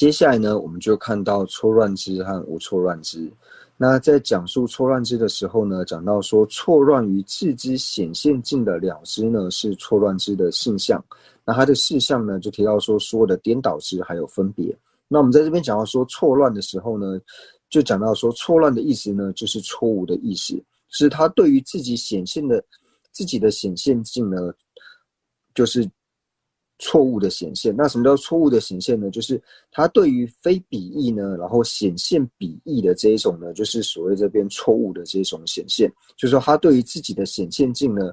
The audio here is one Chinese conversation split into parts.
接下来呢，我们就看到错乱之和无错乱之。那在讲述错乱之的时候呢，讲到说错乱于自之显现尽的了之呢，是错乱之的性相。那它的事项呢，就提到说所有的颠倒之还有分别。那我们在这边讲到说错乱的时候呢，就讲到说错乱的意思呢，就是错误的意思，是它对于自己的显现境呢，就是错误的显现。那什么叫错误的显现呢？就是它对于非比义呢，然后显现比义的这一种呢，就是所谓这边错误的这种显现。就是说它对于自己的显现境呢，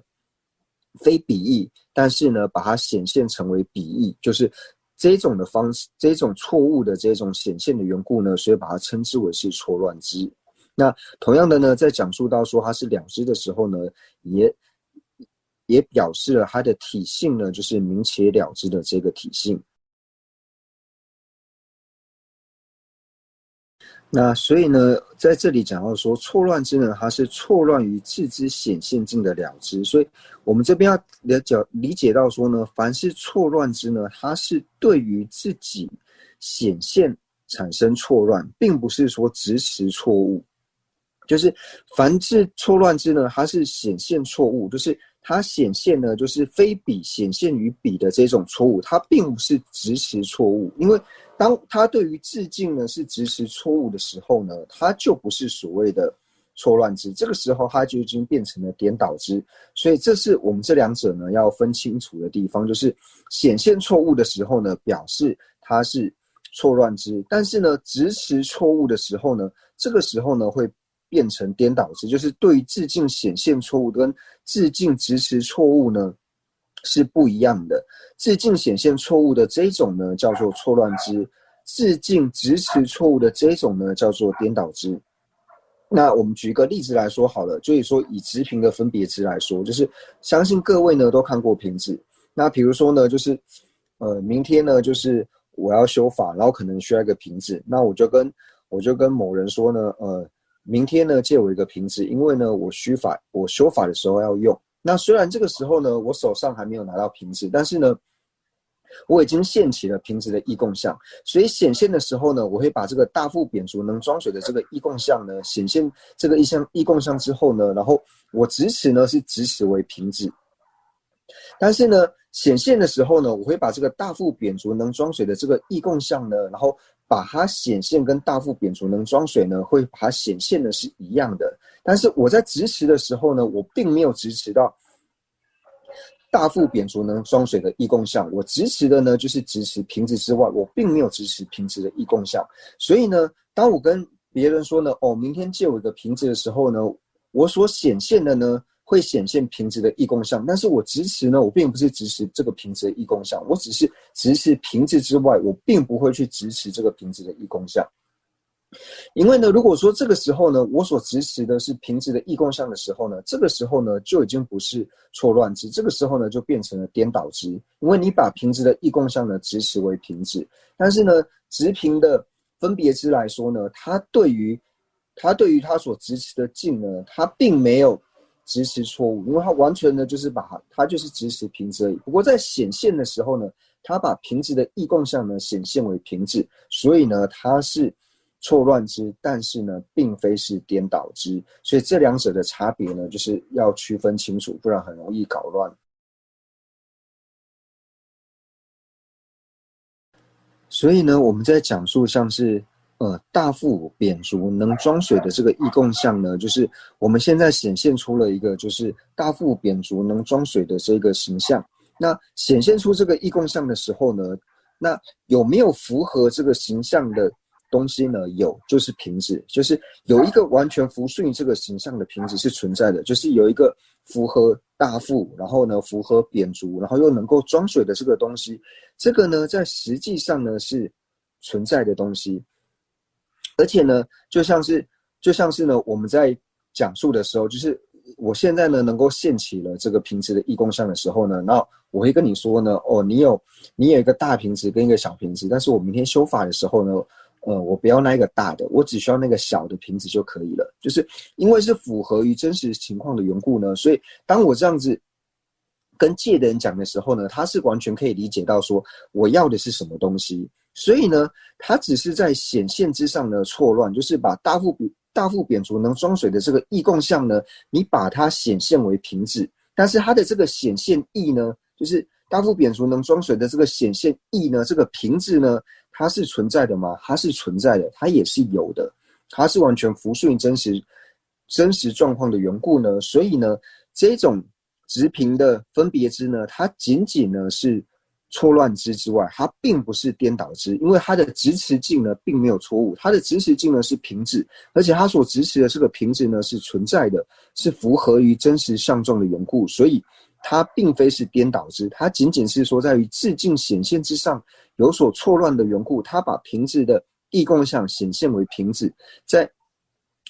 非比义，但是呢，把它显现成为比义，就是这种的方式，这种错误的这种显现的缘故呢，所以把它称之为是错乱之。那同样的呢，在讲述到说它是了知的时候呢，也表示了它的体性呢，就是明且了知的这个体性。那所以呢，在这里讲到说错乱之呢，它是错乱于自之显现境的了知。所以我们这边要理解到说呢，凡是错乱之呢，它是对于自己显现产生错乱，并不是说执持错误。就是凡是错乱之呢，它是显现错误，就是它显现呢，就是非比显现于比的这种错误，它并不是执持错误。因为当它对于自境呢是执持错误的时候呢，它就不是所谓的错乱之，这个时候它就已经变成了颠倒之。所以这是我们这两者呢要分清楚的地方，就是显现错误的时候呢，表示它是错乱之，但是呢，执持错误的时候呢，这个时候呢会变成颠倒之，就是对于自境显现错误跟自境执持错误呢是不一样的。自境显现错误的这种呢叫做错乱之，自境执持错误的这种呢叫做颠倒之。那我们举一个例子来说好了，就是说以直屏的分别之来说，就是相信各位呢都看过瓶子。那比如说呢，就是明天呢就是我要修法，然后可能需要一个瓶子，那我就跟某人说呢，明天呢借我一个瓶子，因为呢我修法的时候要用。那虽然这个时候呢我手上还没有拿到瓶子，但是呢我已经现起了瓶子的意共相，所以显现的时候呢，我会把这个大腹扁足能装水的这个意共相呢显现这个意共相之后呢，然后我直持呢是直持为瓶子，但是呢显现的时候呢，我会把这个大腹扁足能装水的这个意共相呢，然后把它显现跟大腹扁足能装水呢，会把它显现的是一样的。但是我在直持的时候呢，我并没有直持到大腹扁足能装水的意共相，我直持的呢就是直持瓶子之外，我并没有直持瓶子的意共相。所以呢，当我跟别人说呢，明天借我一个瓶子的时候呢，我所显现的呢会显现瓶子的意共相，但是我直持呢，我并不是直持这个瓶子的意共相，我只是直持瓶子之外，我并不会去直持这个瓶子的意共相。因为呢，如果说这个时候呢，我所直持的是瓶子的意共相的时候呢，这个时候呢就已经不是错乱之，这个时候呢就变成了颠倒之。因为你把瓶子的意共相呢直持为瓶子，但是呢，直瓶的分别之来说呢，它对于它所直持的境呢，它并没有直持错误，因为它完全呢就是它就是直持瓶子而已。不过在显现的时候呢，它把瓶子的意共相呢显现为瓶子，所以呢它是错乱之，但是呢并非是颠倒之。所以这两者的差别呢，就是要区分清楚，不然很容易搞乱。所以呢，我们在讲述像是大腹扁足能装水的这个意共相呢，就是我们现在显现出了一个就是大腹扁足能装水的这个形象。那显现出这个意共相的时候呢，那有没有符合这个形象的东西呢？有，就是瓶子，就是有一个完全符顺这个形象的瓶子是存在的，就是有一个符合大腹，然后呢符合扁足，然后又能够装水的这个东西，这个呢在实际上呢是存在的东西。而且呢，就像是呢，我们在讲述的时候，就是我现在呢能够现起了这个瓶子的意共相的时候呢，那我会跟你说呢，你有一个大瓶子跟一个小瓶子，但是我明天修法的时候呢，我不要那一个大的，我只需要那个小的瓶子就可以了。就是因为是符合于真实情况的缘故呢，所以当我这样子跟借的人讲的时候呢，他是完全可以理解到说我要的是什么东西。所以呢，它只是在显现之上呢错乱，就是把大腹扁足能装水的这个义共相呢，你把它显现为平质，但是它的这个显现义呢，就是大腹扁足能装水的这个显现义呢，这个平质呢，它是存在的吗？它是存在的，它也是有的，它是完全服顺真实状况的缘故呢，所以呢，这种直平的分别之呢，它仅仅呢是错乱之之外，它并不是颠倒之，因为它的直持境呢并没有错误，它的直持境呢是平质，而且它所直持的这个平质呢是存在的，是符合于真实相状的缘故，所以它并非是颠倒之，它仅仅是说在于自境显现之上有所错乱的缘故，它把平质的义共相显现为平质，在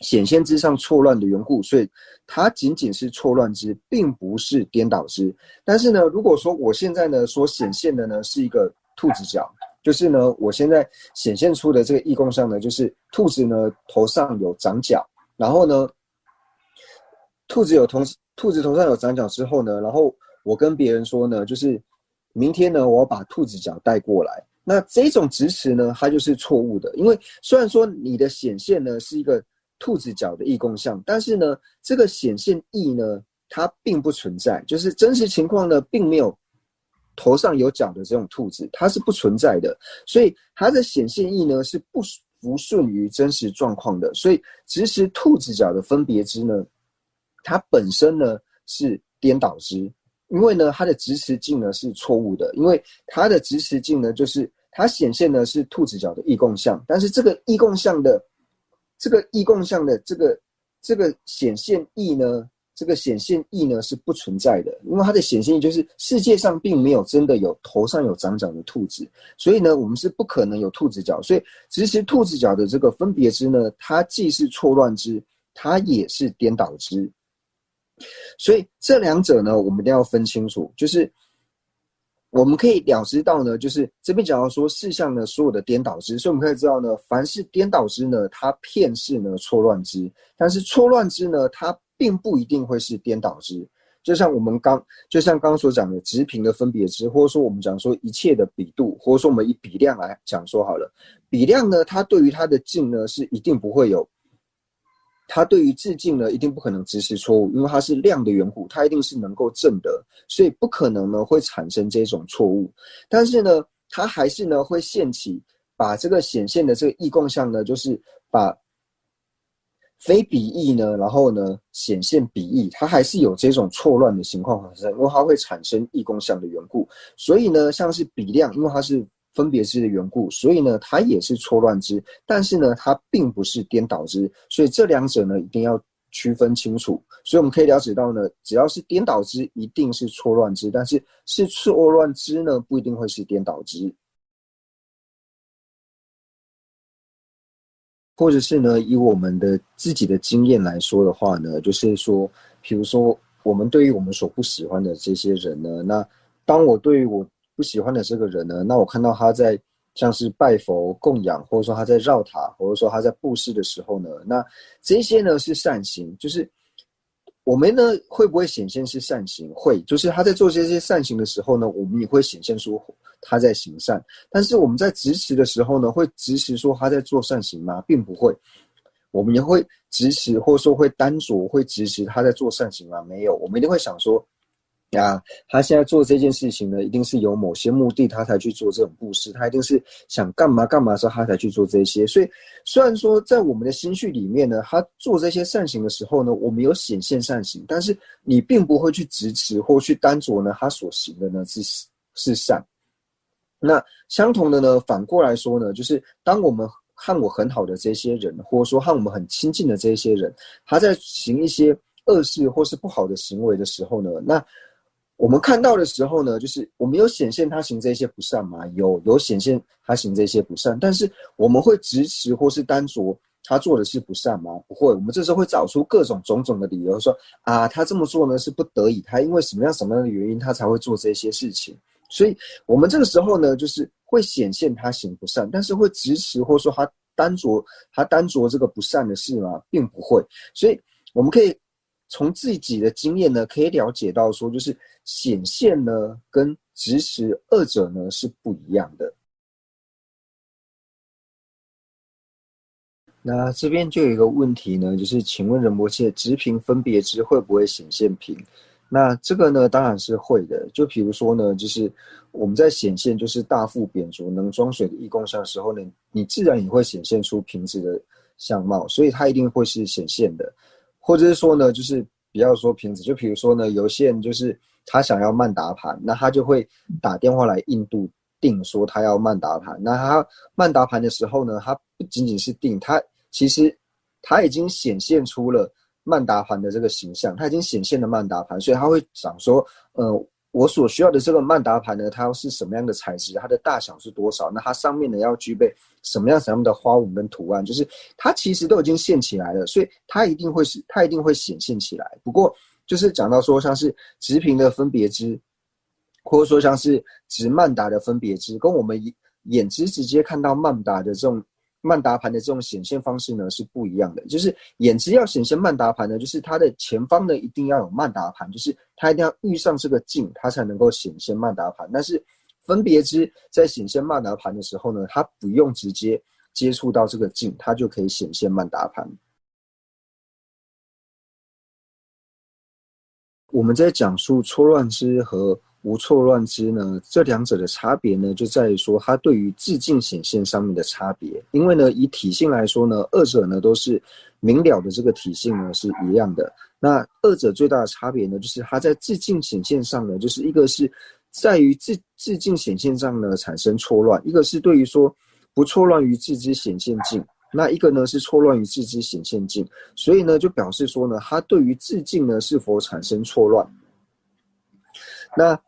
显现之上错乱的缘故，所以它仅仅是错乱之，并不是颠倒之。但是呢，如果说我现在呢所显现的呢是一个兔子脚，就是呢我现在显现出的这个义共相呢，就是兔子呢头上有长角，然后呢兔子头上有长角之后呢，然后我跟别人说呢，就是明天呢我要把兔子脚带过来。那这种直持呢，它就是错误的，因为虽然说你的显现呢是一个兔子脚的义共相，但是呢，这个显现义呢，它并不存在，就是真实情况呢，并没有头上有角的这种兔子，它是不存在的，所以它的显现义呢是不服顺于真实状况的，所以直持兔子脚的分别之呢，它本身呢是颠倒之，因为呢它的直持境呢是错误的，因为它的直持境呢就是它显现的是兔子脚的义共相，但是这个义共相的这个显现义呢，这个显现义呢是不存在的，因为它的显现义就是世界上并没有真的有头上有长角的兔子，所以呢我们是不可能有兔子脚，所以其实兔子脚的这个分别之呢，它既是错乱之，它也是颠倒之，所以这两者呢我们一定要分清楚，就是我们可以了知到呢，就是这边讲到说事项呢所有的颠倒之，所以我们可以知道呢，凡是颠倒之呢，它片是呢错乱之，但是错乱之呢，它并不一定会是颠倒之。就像刚刚所讲的直平的分别之，或者说我们讲说一切的比度，或者说我们以比量来讲说好了，比量呢，它对于它的境呢是一定不会有。它对于自境呢，一定不可能直持错误，因为它是量的缘故，它一定是能够正的，所以不可能呢会产生这种错误。但是呢，它还是呢会现起把这个显现的这个义共相呢，就是把非比义呢，然后呢显现比义，它还是有这种错乱的情况发生，因为它会产生义共相的缘故。所以呢，像是比量，因为它是分别之的缘故，所以呢它也是错乱之，但是呢它并不是颠倒之，所以这两者呢一定要区分清楚。所以我们可以了解到呢，只要是颠倒之一定是错乱之，但是错乱之呢不一定会是颠倒之。或者是呢，以我们的自己的经验来说的话呢，就是说，比如说我们对于我们所不喜欢的这些人呢，那当我对于我不喜欢的这个人呢，那我看到他在像是拜佛供养，或者说他在绕塔，或者说他在布施的时候呢，那这些呢是善行，就是我们呢会不会显现是善行？会，就是他在做这些善行的时候呢，我们也会显现出他在行善。但是我们在执持的时候呢，会执持说他在做善行吗？并不会。我们也会执持，或者说会单着会执持他在做善行吗？没有，我们一定会想说，啊，他现在做这件事情呢，一定是有某些目的，他才去做这种布施，他一定是想干嘛干嘛的时候，他才去做这些。所以，虽然说在我们的心绪里面呢，他做这些善行的时候呢，我们有显现善行，但是你并不会去执持或去单着呢，他所行的呢是善。那相同的呢，反过来说呢，就是当我们和我很好的这些人，或者说和我们很亲近的这些人，他在行一些恶事或是不好的行为的时候呢，那我们看到的时候呢，就是我们有显现他行这些不善吗？有显现他行这些不善，但是我们会执持或是单着他做的是不善吗？不会，我们这时候会找出各种种种的理由，说啊，他这么做呢是不得已，他因为什么样的原因，他才会做这些事情。所以我们这个时候呢，就是会显现他行不善，但是会执持或者说他单着这个不善的事吗？并不会。所以我们可以从自己的经验呢，可以了解到说，就是显现呢跟执持二者呢是不一样的。那这边就有一个问题呢，就是请问仁波切，直屏分别支会不会显现屏？那这个呢，当然是会的。就比如说呢，就是我们在显现就是大腹扁足能装水的义供像的时候呢，你自然也会显现出瓶子的相貌，所以它一定会是显现的。或者是说呢，就是不要说瓶子，就比如说呢，有些人就是他想要曼达盘，那他就会打电话来印度订说他要曼达盘。那他曼达盘的时候呢，他不仅仅是订，他其实他已经显现出了曼达盘的这个形象，他已经显现了曼达盘，所以他会想说，我所需要的这个曼达盘呢，它是什么样的材质，它的大小是多少，那它上面呢要具备什么样的花纹跟图案，就是它其实都已经现起来了，所以它一定会显现起来。不过就是讲到说像是直屏的分别支，或者说像是直曼达的分别支，跟我们眼睛直接看到曼达的这种曼达盘的这种显现方式呢是不一样的。就是眼睛要显现曼达盘呢，就是它的前方呢一定要有曼达盘，就是它一定要遇上这个镜，它才能够显现曼达盘。但是分别支在显现曼达盘的时候呢，它不用直接接触到这个镜，它就可以显现曼达盘。我们在讲述错乱支和无错乱支呢，这两者的差别呢，就在于说它对于自净显现上面的差别。因为呢，以体性来说呢，二者呢都是明了的这个体性呢是一样的。那二者最大的差别呢，就是它在自净显现上呢，就是一个是在于自净显现上呢产生错乱，一个是对于说不错乱于自知显现境。那一个呢是错乱于自知显现境，所以呢就表示说呢，它对于自净呢是否产生错乱。那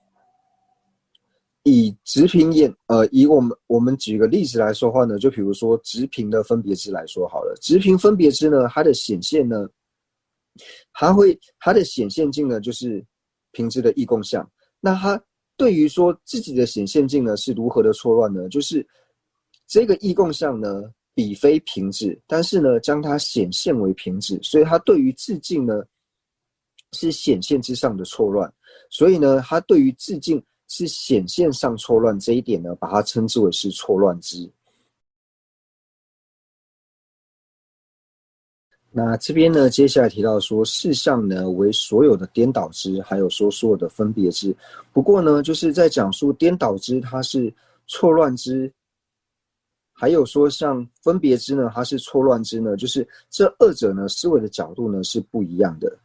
以直屏眼，以我们举个例子来说话呢，就比如说直屏的分别支来说好了，直屏分别支呢，它的显现呢，它的显现境呢就是屏支的异共相。那它对于说自己的显现境呢是如何的错乱呢？就是这个异共相呢，彼非平质，但是呢，将它显现为平质，所以它对于自净呢是显现之上的错乱，所以呢，它对于自净是显现上错乱这一点呢，把它称之为是错乱支。那这边呢，接下来提到说，事项呢为所有的颠倒支，还有说所有的分别支。不过呢，就是在讲述颠倒支它是错乱支，还有说像分别支呢，它是错乱支呢，就是这二者呢思维的角度呢是不一样的。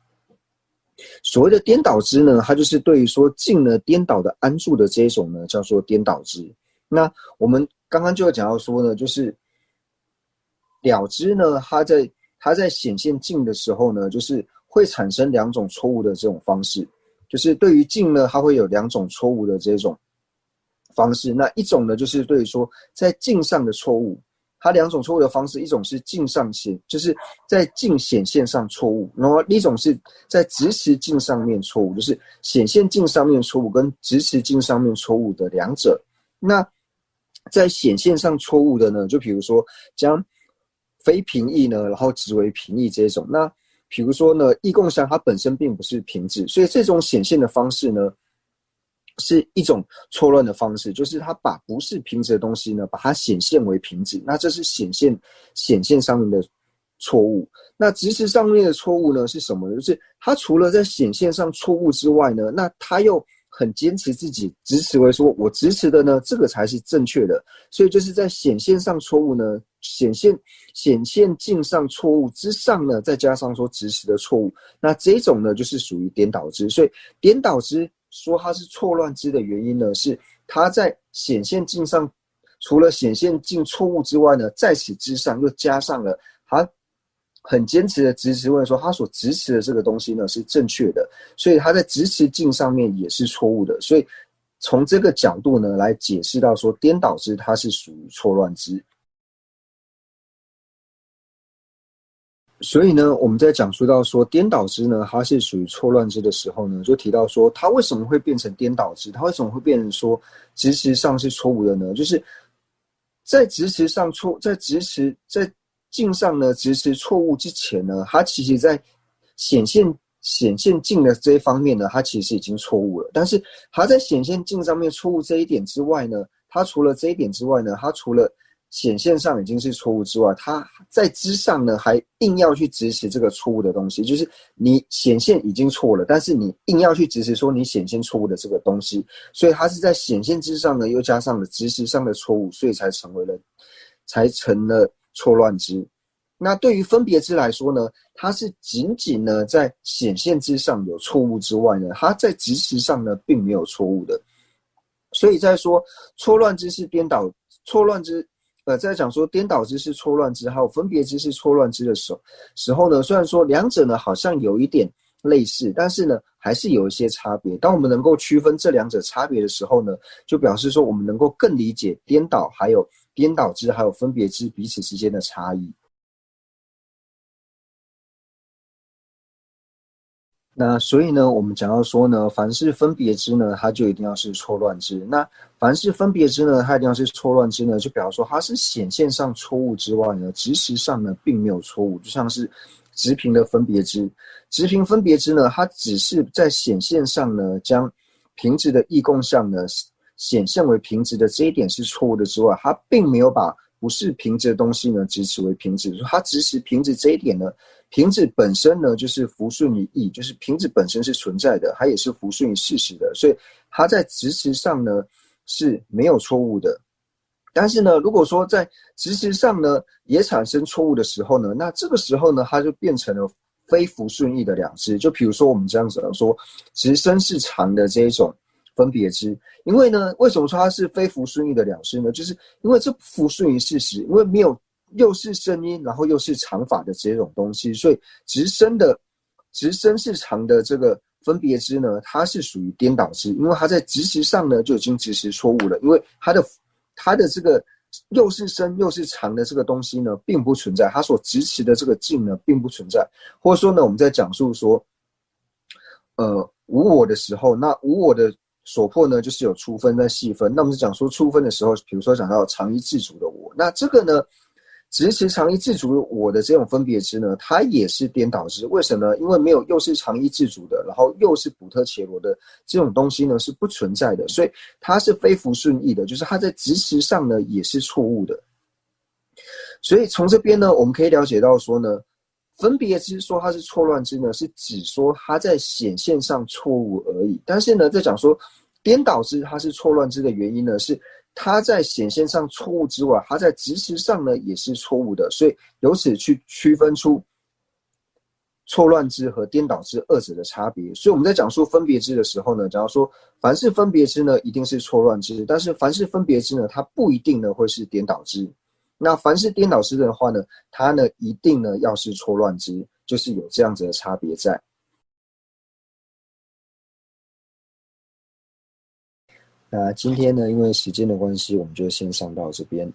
所谓的颠倒支呢，它就是对于说境呢颠倒的安住的这一种呢，叫做颠倒支。那我们刚刚就有讲到说呢，就是了知呢，它在显现境的时候呢，就是会产生两种错误的这种方式，就是对于境呢，它会有两种错误的这种方式。那一种呢，就是对于说在境上的错误，它两种错误的方式，一种是境上显，就是在境显现上错误，然后一种是在直持境上面错误，就是显现境上面错误跟直持境上面错误的两者。那在显现上错误的呢，就比如说将非平易呢，然后直为平易这种。那比如说呢，异共相它本身并不是平质，所以这种显现的方式呢，是一种错乱的方式，就是它把不是平质的东西呢，把它显现为平质，那这是显现上面的错误。那直持上面的错误呢是什么呢？就是它除了在显现上错误之外呢，那它又很坚持自己直持为说，我直持的呢，这个才是正确的。所以就是在显现上错误呢，显现境上错误之上呢，再加上说直持的错误，那这种呢就是属于颠倒支。所以颠倒支说它是错乱支的原因呢，是它在显现境上，除了显现境错误之外呢，在此之上又加上了它很坚持的直持问说，他所直持的这个东西呢是正确的，所以他在直持境上面也是错误的。所以从这个角度呢来解释到说，颠倒支它是属于错乱支。所以呢，我们在讲述到说颠倒支呢，它是属于错乱支的时候呢，就提到说它为什么会变成颠倒支，它为什么会变成说直持上是错误的呢？就是在直持上错，在境上呢直持错误之前呢，它其实在显现境的这一方面呢，它其实已经错误了。但是它在显现境上面错误这一点之外呢，它除了这一点之外呢，它除了显现上已经是错误之外，它在之上呢还硬要去支持这个错误的东西，就是你显现已经错了，但是你硬要去支持说你显现错误的这个东西，所以它是在显现之上呢又加上了支持上的错误，所以才成了错乱之。那对于分别之来说呢，它是仅仅呢在显现之上有错误之外呢，它在支持上呢并没有错误的。所以在说错乱之是颠倒错乱之，在讲说颠倒之是错乱之，还有分别之是错乱之的时候呢，虽然说两者呢好像有一点类似，但是呢还是有一些差别。当我们能够区分这两者差别的时候呢，就表示说我们能够更理解颠倒还有颠倒之还有分别之彼此之间的差异。那所以呢，我们讲到说呢，凡是分别之呢，它就一定要是错乱之。那凡是分别之呢，它一定要是错乱之呢，就表示说它是显现上错误之外呢，执实上呢并没有错误。就像是直平的分别之，直平分别之呢，它只是在显现上呢，将平直的异共项呢显现为平直的这一点是错误的之外，它并没有把不是平直的东西呢支持为平直。它支持平直这一点呢，平直本身呢就是符顺于义，就是平直本身是存在的，它也是符顺于事实的，所以它在支持上呢是没有错误的。但是呢，如果说在支持上呢也产生错误的时候呢，那这个时候呢它就变成了非符顺义的两支。就比如说我们这样子说，直身是长的这一种分别之，因为呢，为什么说它是非符顺义的两支呢？就是因为这不符顺于事实，因为没有又是声音，然后又是长法的这种东西，所以直身是长的这个分别之呢，它是属于颠倒之，因为它在直持上呢就已经直持错误了，因为它的这个又是深又是长的这个东西呢并不存在，它所直持的这个境呢并不存在，或者说呢我们在讲述说无我的时候，那无我的所破呢就是有粗分在细分。那我们讲说粗分的时候，比如说讲到常一自主的我，那这个呢直持常一自主我的这种分别之呢，它也是颠倒之。为什么呢？因为没有又是常一自主的，然后又是补特伽罗的这种东西呢是不存在的，所以它是非符顺义的，就是它在直持上呢也是错误的。所以从这边呢，我们可以了解到说呢，分别之说它是错乱之呢，是指说它在显现上错误而已。但是呢，在讲说颠倒之它是错乱之的原因呢，是它在显现上错误之外，它在执持上呢也是错误的，所以由此去区分出错乱之和颠倒之二者的差别。所以我们在讲述分别之的时候呢，假如说凡是分别之呢，一定是错乱之，但是凡是分别之呢，它不一定呢会是颠倒之。那凡是颠倒之的话呢，它呢一定呢要是错乱之，就是有这样子的差别在。那今天呢，因为时间的关系，我们就先上到这边。